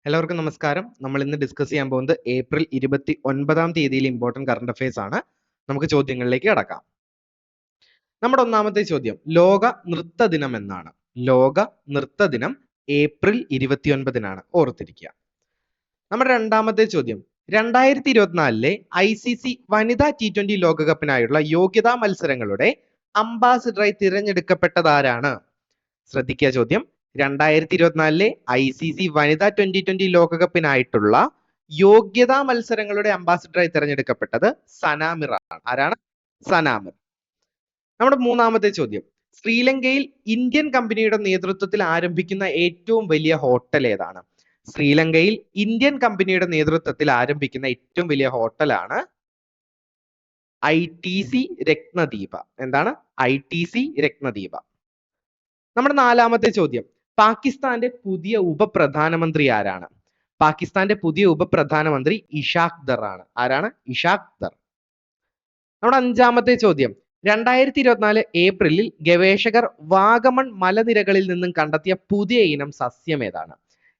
എല്ലാവർക്കും നമസ്കാരം. നമ്മൾ ഇന്ന് ഡിസ്കസ് ചെയ്യാൻ പോകുന്നത് ഏപ്രിൽ 29-ാം തീയതിയിലെ ഇമ്പോർട്ടന്റ് കറണ്ട് അഫയേഴ്സ് ആണ്. നമുക്ക് ചോദ്യങ്ങളിലേക്ക് കടക്കാം. നമ്മുടെ ഒന്നാമത്തെ ചോദ്യം ലോക നൃത്ത ദിനം എന്നാണ്. ലോക നൃത്ത ദിനം ഏപ്രിൽ 29-നാണ്, ഓർത്തിരിക്കുക. നമ്മുടെ രണ്ടാമത്തെ ചോദ്യം 2024-ലെ ICC വനിതാ T20 ലോകകപ്പിനായുള്ള യോഗ്യതാ മത്സരങ്ങളുടെ അംബാസിഡറായി തിരഞ്ഞെടുക്കപ്പെട്ടതാരാണ്? ശ്രദ്ധിക്കുക ചോദ്യം. 2024-ലെ ICC വനിതാ 2020 ലോകകപ്പിനായിട്ടുള്ള യോഗ്യതാ മത്സരങ്ങളുടെ അംബാസിഡറായി തിരഞ്ഞെടുക്കപ്പെട്ടത് സനാമിർ ആണ്. ആരാണ്? സനാമിർ. നമ്മുടെ മൂന്നാമത്തെ ചോദ്യം ശ്രീലങ്കയിൽ ഇന്ത്യൻ കമ്പനിയുടെ നേതൃത്വത്തിൽ ആരംഭിക്കുന്ന ഏറ്റവും വലിയ ഹോട്ടൽ ഏതാണ്? ശ്രീലങ്കയിൽ ഇന്ത്യൻ കമ്പനിയുടെ നേതൃത്വത്തിൽ ആരംഭിക്കുന്ന ഏറ്റവും വലിയ ഹോട്ടലാണ് ITC രത്നദീപ. എന്താണ്? ITC രത്നദീപ. നമ്മുടെ നാലാമത്തെ ചോദ്യം പാകിസ്ഥാന്റെ പുതിയ ഉപപ്രധാനമന്ത്രി ആരാണ്? പാകിസ്ഥാന്റെ പുതിയ ഉപപ്രധാനമന്ത്രി ഇഷാഖ് ദർ ആണ്. ആരാണ്? ഇഷാഖ് ദർ. നമ്മുടെ അഞ്ചാമത്തെ ചോദ്യം 2024 ഏപ്രിലിൽ ഗവേഷകർ വാഗമൺ മലനിരകളിൽ നിന്നും കണ്ടെത്തിയ പുതിയ ഇനം സസ്യം ഏതാണ്?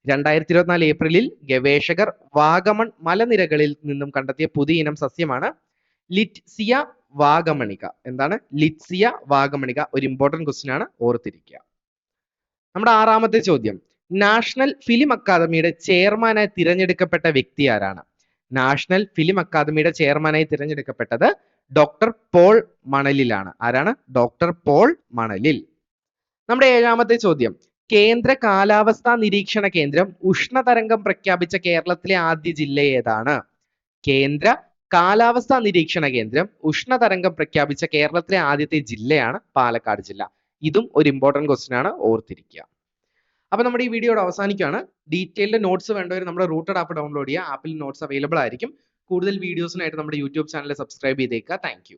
2024 ഏപ്രിലിൽ ഗവേഷകർ വാഗമൺ മലനിരകളിൽ നിന്നും കണ്ടെത്തിയ പുതിയ ഇനം സസ്യമാണ് ലിറ്റ്സിയ വാഗമണിക. എന്താണ്? ലിറ്റ്സിയ വാഗമണിക. ഒരു ഇമ്പോർട്ടന്റ് ക്വസ്റ്റ്യൻ ആണ്, ഓർത്തിരിക്കുക. നമ്മുടെ ആറാമത്തെ ചോദ്യം നാഷണൽ ഫിലിം അക്കാദമിയുടെ ചെയർമാനായി തിരഞ്ഞെടുക്കപ്പെട്ട വ്യക്തി ആരാണ്? നാഷണൽ ഫിലിം അക്കാദമിയുടെ ചെയർമാനായി തിരഞ്ഞെടുക്കപ്പെട്ടത് ഡോക്ടർ പോൾ മണലിലാണ്. ആരാണ്? ഡോക്ടർ പോൾ മണലിൽ. നമ്മുടെ ഏഴാമത്തെ ചോദ്യം കേന്ദ്ര കാലാവസ്ഥാ നിരീക്ഷണ കേന്ദ്രം ഉഷ്ണതരംഗം പ്രഖ്യാപിച്ച കേരളത്തിലെ ആദ്യ ജില്ല ഏതാണ്? കേന്ദ്ര കാലാവസ്ഥാ നിരീക്ഷണ കേന്ദ്രം ഉഷ്ണതരംഗം പ്രഖ്യാപിച്ച കേരളത്തിലെ ആദ്യത്തെ ജില്ലയാണ് പാലക്കാട് ജില്ല. ഇതും ഒരു ഇമ്പോർട്ടന്റ് ക്വസ്റ്റ്യൻ ആണ്, ഓർത്തിരിക്കുക. അപ്പൊ നമ്മുടെ ഈ വീഡിയോയുടെ അവസാനിക്കുകയാണ്. ഡീറ്റെയിൽഡ് നോട്ട്സ് വേണ്ടവർ നമ്മുടെ റൂട്ടഡ് ആപ്പ് ഡൗൺലോഡ് ചെയ്യുക. ആപ്പിൽ നോട്ട്സ് അവൈലബിൾ ആയിരിക്കും. കൂടുതൽ വീഡിയോസിനായിട്ട് നമ്മുടെ യൂട്യൂബ് ചാനൽ സബ്സ്ക്രൈബ് ചെയ്തേക്കുക. താങ്ക്